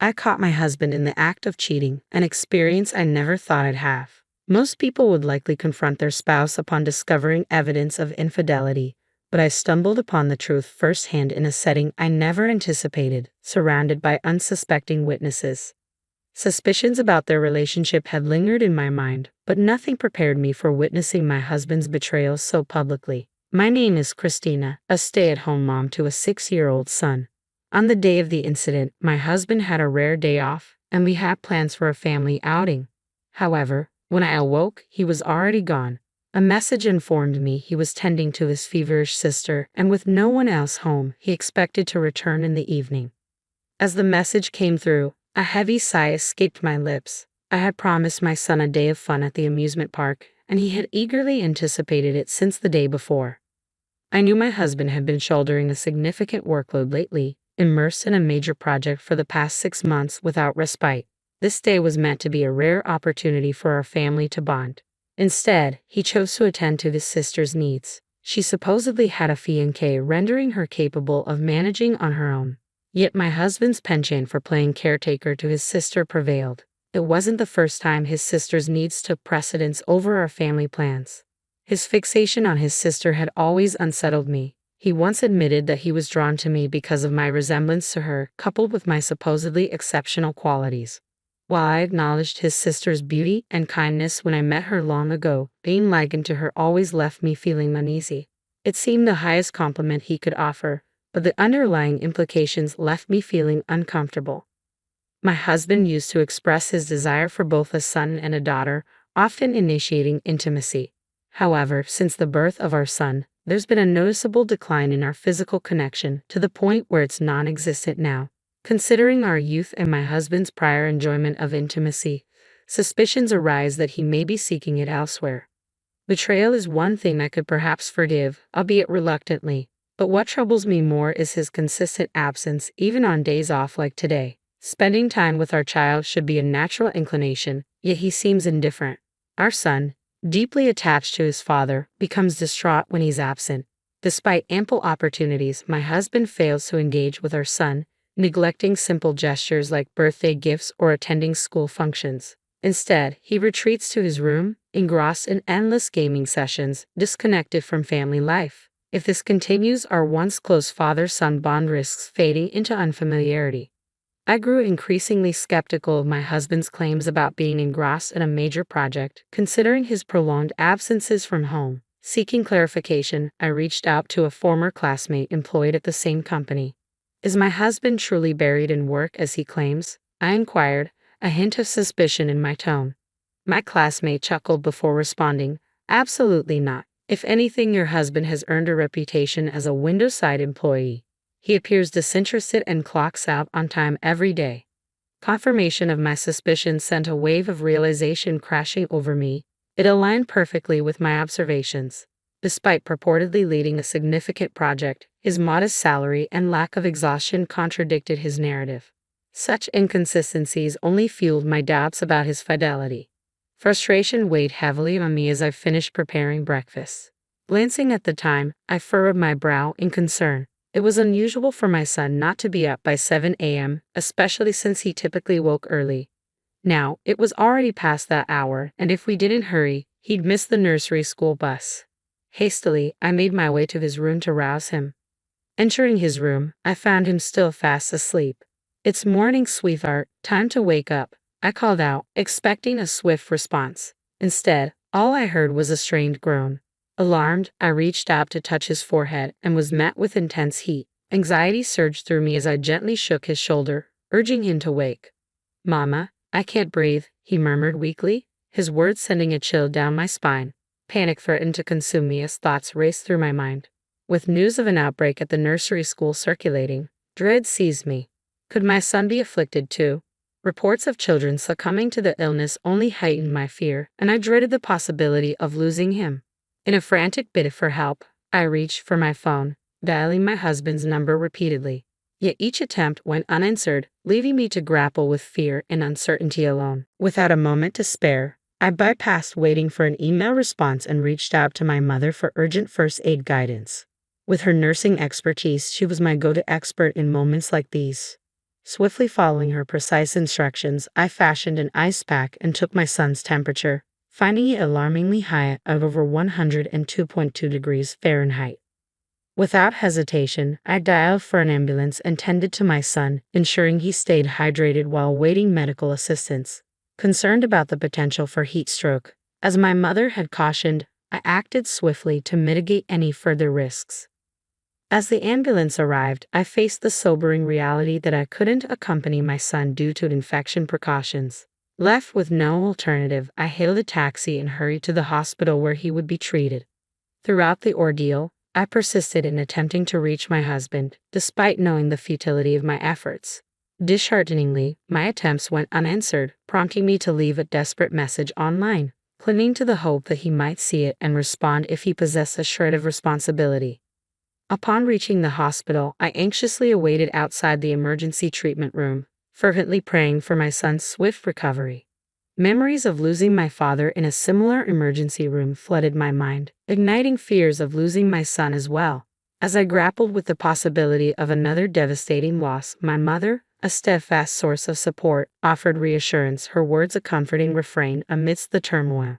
I caught my husband in the act of cheating, an experience I never thought I'd have. Most people would likely confront their spouse upon discovering evidence of infidelity, but I stumbled upon the truth firsthand in a setting I never anticipated, surrounded by unsuspecting witnesses. Suspicions about their relationship had lingered in my mind, but nothing prepared me for witnessing my husband's betrayal so publicly. My name is Christina, a stay-at-home mom to a 6-year-old son. On the day of the incident, my husband had a rare day off, and we had plans for a family outing. However, when I awoke, he was already gone. A message informed me he was tending to his feverish sister, and with no one else home, he expected to return in the evening. As the message came through, a heavy sigh escaped my lips. I had promised my son a day of fun at the amusement park, and he had eagerly anticipated it since the day before. I knew my husband had been shouldering a significant workload lately, immersed in a major project for the past 6 months without respite. This day was meant to be a rare opportunity for our family to bond. Instead, he chose to attend to his sister's needs. She supposedly had a fiancé, rendering her capable of managing on her own. Yet my husband's penchant for playing caretaker to his sister prevailed. It wasn't the first time his sister's needs took precedence over our family plans. His fixation on his sister had always unsettled me. He once admitted that he was drawn to me because of my resemblance to her, coupled with my supposedly exceptional qualities. While I acknowledged his sister's beauty and kindness when I met her long ago, being likened to her always left me feeling uneasy. It seemed the highest compliment he could offer, but the underlying implications left me feeling uncomfortable. My husband used to express his desire for both a son and a daughter, often initiating intimacy. However, since the birth of our son, there's been a noticeable decline in our physical connection, to the point where it's non-existent now. Considering our youth and my husband's prior enjoyment of intimacy, suspicions arise that he may be seeking it elsewhere. Betrayal is one thing I could perhaps forgive, albeit reluctantly. But what troubles me more is his consistent absence, even on days off like today. Spending time with our child should be a natural inclination, yet he seems indifferent. Our son, deeply attached to his father, becomes distraught when he's absent. Despite ample opportunities, my husband fails to engage with our son, neglecting simple gestures like birthday gifts or attending school functions. Instead, he retreats to his room, engrossed in endless gaming sessions, disconnected from family life. If this continues, our once close father-son bond risks fading into unfamiliarity. I grew increasingly skeptical of my husband's claims about being engrossed in a major project, considering his prolonged absences from home. Seeking clarification, I reached out to a former classmate employed at the same company. Is my husband truly buried in work as he claims? I inquired, a hint of suspicion in my tone. My classmate chuckled before responding, absolutely not. If anything, your husband has earned a reputation as a window-side employee. He appears disinterested and clocks out on time every day. Confirmation of my suspicion sent a wave of realization crashing over me. It aligned perfectly with my observations. Despite purportedly leading a significant project, his modest salary and lack of exhaustion contradicted his narrative. Such inconsistencies only fueled my doubts about his fidelity. Frustration weighed heavily on me as I finished preparing breakfast. Glancing at the time, I furrowed my brow in concern. It was unusual for my son not to be up by 7 a.m., especially since he typically woke early. Now, it was already past that hour, and if we didn't hurry, he'd miss the nursery school bus. Hastily, I made my way to his room to rouse him. Entering his room, I found him still fast asleep. It's morning, sweetheart, time to wake up, I called out, expecting a swift response. Instead, all I heard was a strained groan. Alarmed, I reached out to touch his forehead and was met with intense heat. Anxiety surged through me as I gently shook his shoulder, urging him to wake. Mama, I can't breathe, he murmured weakly, his words sending a chill down my spine. Panic threatened to consume me as thoughts raced through my mind. With news of an outbreak at the nursery school circulating, dread seized me. Could my son be afflicted too? Reports of children succumbing to the illness only heightened my fear, and I dreaded the possibility of losing him. In a frantic bid for help, I reached for my phone, dialing my husband's number repeatedly. Yet each attempt went unanswered, leaving me to grapple with fear and uncertainty alone. Without a moment to spare, I bypassed waiting for an email response and reached out to my mother for urgent first aid guidance. With her nursing expertise, she was my go-to expert in moments like these. Swiftly following her precise instructions, I fashioned an ice pack and took my son's temperature, finding it alarmingly high at over 102.2 degrees Fahrenheit. Without hesitation, I dialed for an ambulance and tended to my son, ensuring he stayed hydrated while awaiting medical assistance. Concerned about the potential for heat stroke, as my mother had cautioned, I acted swiftly to mitigate any further risks. As the ambulance arrived, I faced the sobering reality that I couldn't accompany my son due to infection precautions. Left with no alternative, I hailed a taxi and hurried to the hospital where he would be treated. Throughout the ordeal, I persisted in attempting to reach my husband, despite knowing the futility of my efforts. Dishearteningly, my attempts went unanswered, prompting me to leave a desperate message online, clinging to the hope that he might see it and respond if he possessed a shred of responsibility. Upon reaching the hospital, I anxiously awaited outside the emergency treatment room, fervently praying for my son's swift recovery. Memories of losing my father in a similar emergency room flooded my mind, igniting fears of losing my son as well. As I grappled with the possibility of another devastating loss, my mother, a steadfast source of support, offered reassurance, her words a comforting refrain amidst the turmoil.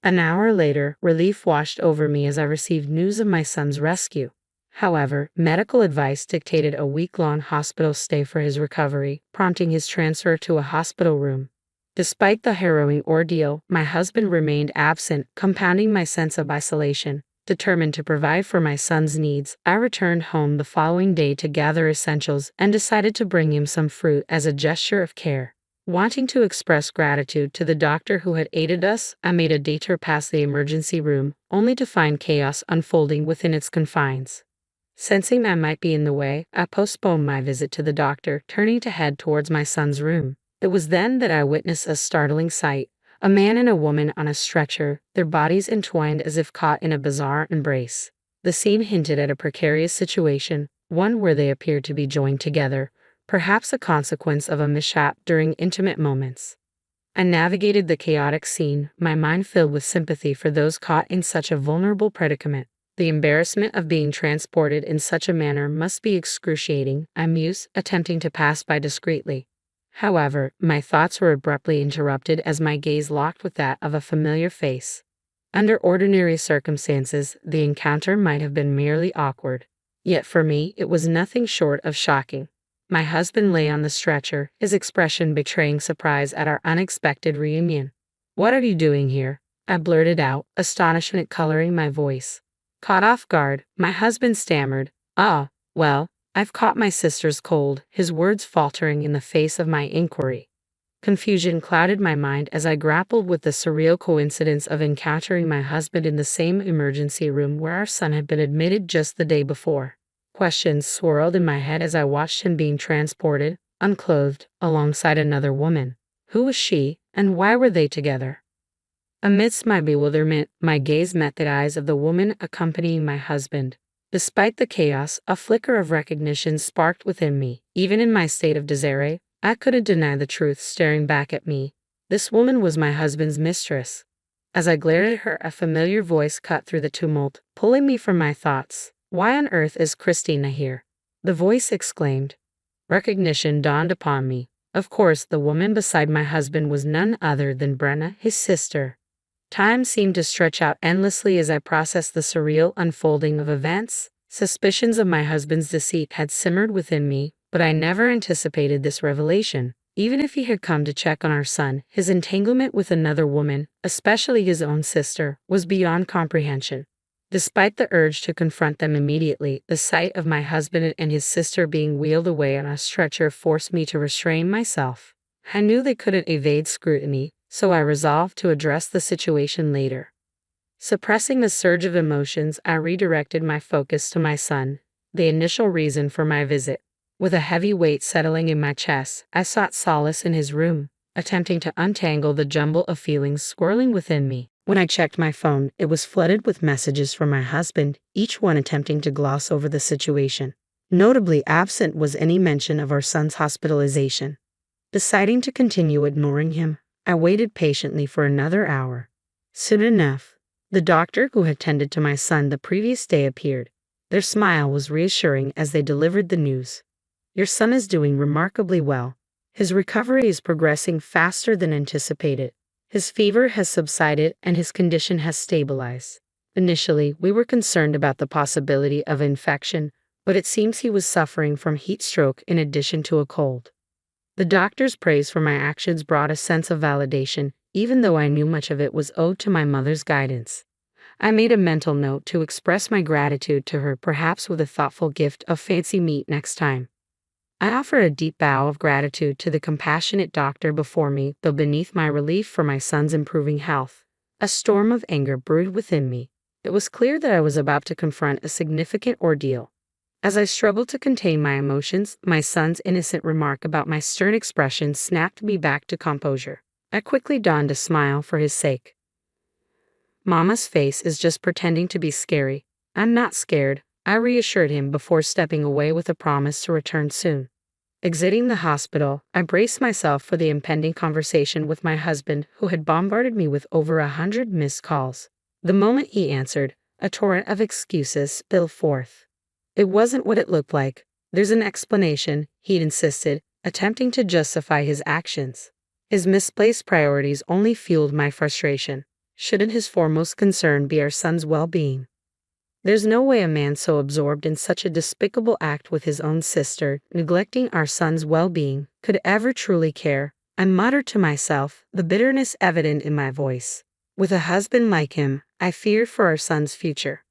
An hour later, relief washed over me as I received news of my son's rescue. However, medical advice dictated a week-long hospital stay for his recovery, prompting his transfer to a hospital room. Despite the harrowing ordeal, my husband remained absent, compounding my sense of isolation. Determined to provide for my son's needs, I returned home the following day to gather essentials and decided to bring him some fruit as a gesture of care. Wanting to express gratitude to the doctor who had aided us, I made a detour past the emergency room, only to find chaos unfolding within its confines. Sensing I might be in the way, I postponed my visit to the doctor, turning to head towards my son's room. It was then that I witnessed a startling sight: a man and a woman on a stretcher, their bodies entwined as if caught in a bizarre embrace. The scene hinted at a precarious situation, one where they appeared to be joined together, perhaps a consequence of a mishap during intimate moments. I navigated the chaotic scene, my mind filled with sympathy for those caught in such a vulnerable predicament. The embarrassment of being transported in such a manner must be excruciating, I mused, attempting to pass by discreetly. However, my thoughts were abruptly interrupted as my gaze locked with that of a familiar face. Under ordinary circumstances, the encounter might have been merely awkward. Yet for me, it was nothing short of shocking. My husband lay on the stretcher, his expression betraying surprise at our unexpected reunion. "What are you doing here?" I blurted out, astonishment coloring my voice. Caught off guard, my husband stammered, well, I've caught my sister's cold," his words faltering in the face of my inquiry. Confusion clouded my mind as I grappled with the surreal coincidence of encountering my husband in the same emergency room where our son had been admitted just the day before. Questions swirled in my head as I watched him being transported, unclothed, alongside another woman. Who was she, and why were they together? Amidst my bewilderment, my gaze met the eyes of the woman accompanying my husband. Despite the chaos, a flicker of recognition sparked within me. Even in my state of disarray, I couldn't deny the truth staring back at me. This woman was my husband's mistress. As I glared at her, a familiar voice cut through the tumult, pulling me from my thoughts. "Why on earth is Christina here?" the voice exclaimed. Recognition dawned upon me. Of course, the woman beside my husband was none other than Brenna, his sister. Time seemed to stretch out endlessly as I processed the surreal unfolding of events. Suspicions of my husband's deceit had simmered within me, but I never anticipated this revelation. Even if he had come to check on our son, his entanglement with another woman, especially his own sister, was beyond comprehension. Despite the urge to confront them immediately, the sight of my husband and his sister being wheeled away on a stretcher forced me to restrain myself. I knew they couldn't evade scrutiny, so I resolved to address the situation later. Suppressing the surge of emotions, I redirected my focus to my son, the initial reason for my visit. With a heavy weight settling in my chest, I sought solace in his room, attempting to untangle the jumble of feelings swirling within me. When I checked my phone, it was flooded with messages from my husband, each one attempting to gloss over the situation. Notably absent was any mention of our son's hospitalization. Deciding to continue ignoring him, I waited patiently for another hour. Soon enough, the doctor who had tended to my son the previous day appeared. Their smile was reassuring as they delivered the news. Your son is doing remarkably well. His recovery is progressing faster than anticipated. His fever has subsided and his condition has stabilized. Initially, we were concerned about the possibility of infection, but it seems he was suffering from heat stroke in addition to a cold. The doctor's praise for my actions brought a sense of validation, even though I knew much of it was owed to my mother's guidance. I made a mental note to express my gratitude to her, perhaps with a thoughtful gift of fancy meat next time. I offered a deep bow of gratitude to the compassionate doctor before me, though beneath my relief for my son's improving health, a storm of anger brewed within me. It was clear that I was about to confront a significant ordeal. As I struggled to contain my emotions, my son's innocent remark about my stern expression snapped me back to composure. I quickly donned a smile for his sake. Mama's face is just pretending to be scary. I'm not scared, I reassured him before stepping away with a promise to return soon. Exiting the hospital, I braced myself for the impending conversation with my husband, who had bombarded me with over 100 missed calls. The moment he answered, a torrent of excuses spilled forth. It wasn't what it looked like. There's an explanation, he'd insisted, attempting to justify his actions. His misplaced priorities only fueled my frustration. Shouldn't his foremost concern be our son's well-being? There's no way a man so absorbed in such a despicable act with his own sister, neglecting our son's well-being, could ever truly care. I muttered to myself, the bitterness evident in my voice. With a husband like him, I feared for our son's future.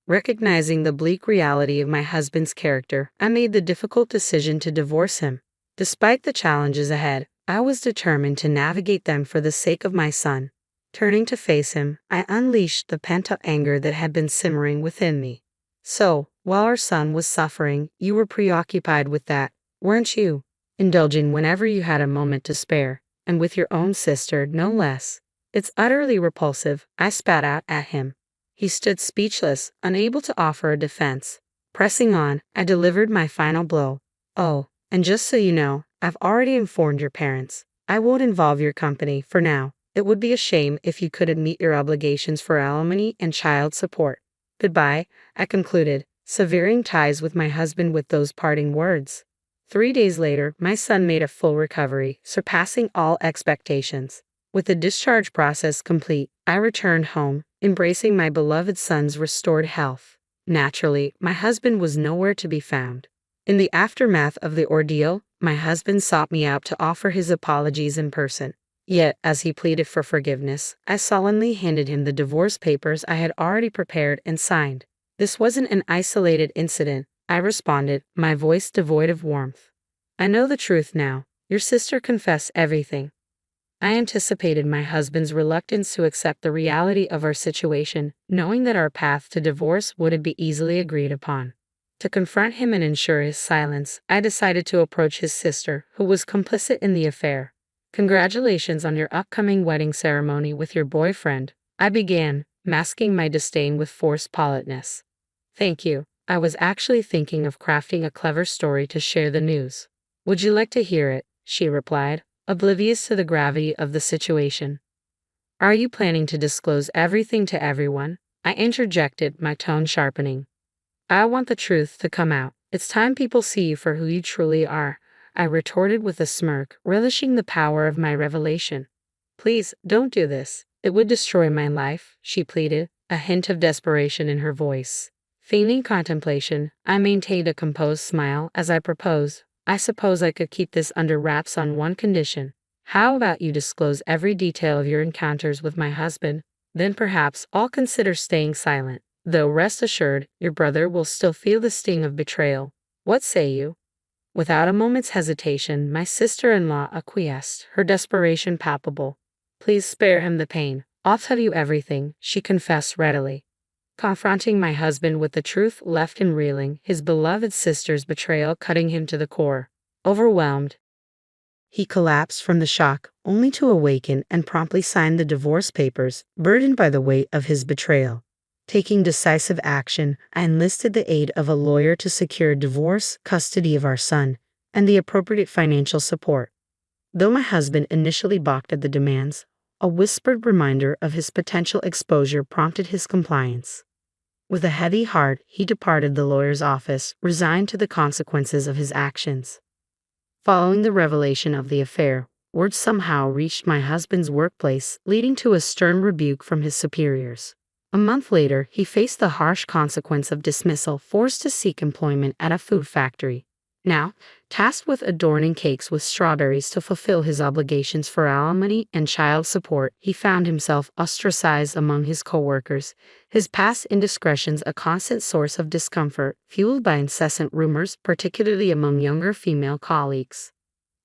Recognizing the bleak reality of my husband's character, I made the difficult decision to divorce him. Despite the challenges ahead, I was determined to navigate them for the sake of my son. Turning to face him, I unleashed the pent-up anger that had been simmering within me. So, while our son was suffering, you were preoccupied with that, weren't you? Indulging whenever you had a moment to spare, and with your own sister, no less. It's utterly repulsive, I spat out at him. He stood speechless, unable to offer a defense. Pressing on, I delivered my final blow. Oh, and just so you know, I've already informed your parents. I won't involve your company, for now. It would be a shame if you couldn't meet your obligations for alimony and child support. Goodbye, I concluded, severing ties with my husband with those parting words. 3 days later, my son made a full recovery, surpassing all expectations. With the discharge process complete, I returned home, embracing my beloved son's restored health. Naturally, my husband was nowhere to be found. In the aftermath of the ordeal, my husband sought me out to offer his apologies in person. Yet, as he pleaded for forgiveness, I solemnly handed him the divorce papers I had already prepared and signed. This wasn't an isolated incident, I responded, my voice devoid of warmth. I know the truth now. Your sister confessed everything. I anticipated my husband's reluctance to accept the reality of our situation, knowing that our path to divorce wouldn't be easily agreed upon. To confront him and ensure his silence, I decided to approach his sister, who was complicit in the affair. Congratulations on your upcoming wedding ceremony with your boyfriend, I began, masking my disdain with forced politeness. Thank you. I was actually thinking of crafting a clever story to share the news. Would you like to hear it? She replied, oblivious to the gravity of the situation. Are you planning to disclose everything to everyone? I interjected, my tone sharpening. I want the truth to come out. It's time people see you for who you truly are, I retorted with a smirk, relishing the power of my revelation. Please, don't do this. It would destroy my life, she pleaded, a hint of desperation in her voice. Feigning contemplation, I maintained a composed smile as I proposed. I suppose I could keep this under wraps on one condition. How about you disclose every detail of your encounters with my husband? Then perhaps I'll consider staying silent. Though rest assured, your brother will still feel the sting of betrayal. What say you? Without a moment's hesitation, my sister-in-law acquiesced, her desperation palpable. Please spare him the pain. I'll tell you everything, she confessed readily. Confronting my husband with the truth left him reeling, his beloved sister's betrayal cutting him to the core. Overwhelmed, he collapsed from the shock, only to awaken and promptly sign the divorce papers, burdened by the weight of his betrayal. Taking decisive action, I enlisted the aid of a lawyer to secure divorce, custody of our son, and the appropriate financial support. Though my husband initially balked at the demands, a whispered reminder of his potential exposure prompted his compliance. With a heavy heart, he departed the lawyer's office, resigned to the consequences of his actions. Following the revelation of the affair, word somehow reached my husband's workplace, leading to a stern rebuke from his superiors. A month later, he faced the harsh consequence of dismissal, forced to seek employment at a food factory. Now, tasked with adorning cakes with strawberries to fulfill his obligations for alimony and child support, he found himself ostracized among his coworkers, his past indiscretions a constant source of discomfort, fueled by incessant rumors, particularly among younger female colleagues.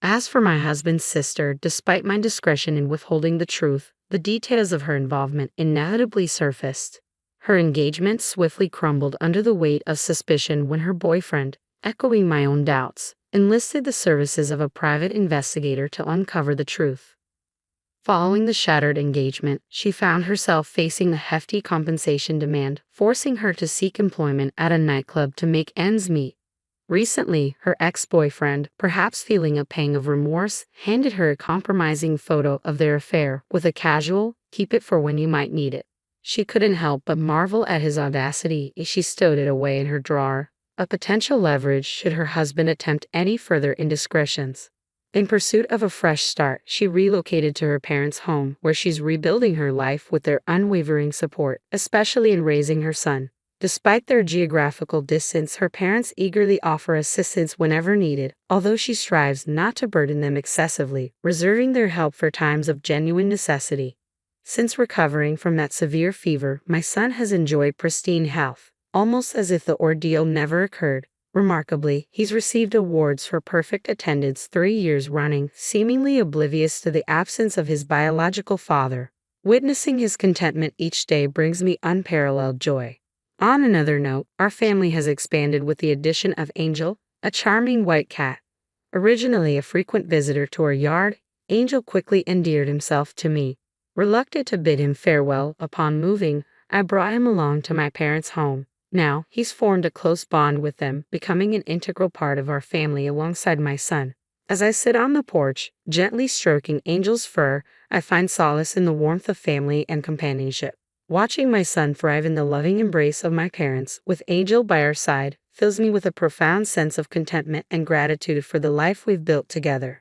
As for my husband's sister, despite my discretion in withholding the truth, the details of her involvement inevitably surfaced. Her engagement swiftly crumbled under the weight of suspicion when her boyfriend, echoing my own doubts, enlisted the services of a private investigator to uncover the truth. Following the shattered engagement, she found herself facing a hefty compensation demand, forcing her to seek employment at a nightclub to make ends meet. Recently, her ex-boyfriend, perhaps feeling a pang of remorse, handed her a compromising photo of their affair with a casual, "keep it for when you might need it." She couldn't help but marvel at his audacity as she stowed it away in her drawer, a potential leverage should her husband attempt any further indiscretions. In pursuit of a fresh start, she relocated to her parents' home, where she's rebuilding her life with their unwavering support, especially in raising her son. Despite their geographical distance, her parents eagerly offer assistance whenever needed, although she strives not to burden them excessively, reserving their help for times of genuine necessity. Since recovering from that severe fever, my son has enjoyed pristine health, almost as if the ordeal never occurred. Remarkably, he's received awards for perfect attendance 3 years running, seemingly oblivious to the absence of his biological father. Witnessing his contentment each day brings me unparalleled joy. On another note, our family has expanded with the addition of Angel, a charming white cat. Originally a frequent visitor to our yard, Angel quickly endeared himself to me. Reluctant to bid him farewell upon moving, I brought him along to my parents' home. Now, he's formed a close bond with them, becoming an integral part of our family alongside my son. As I sit on the porch, gently stroking Angel's fur, I find solace in the warmth of family and companionship. Watching my son thrive in the loving embrace of my parents, with Angel by our side, fills me with a profound sense of contentment and gratitude for the life we've built together.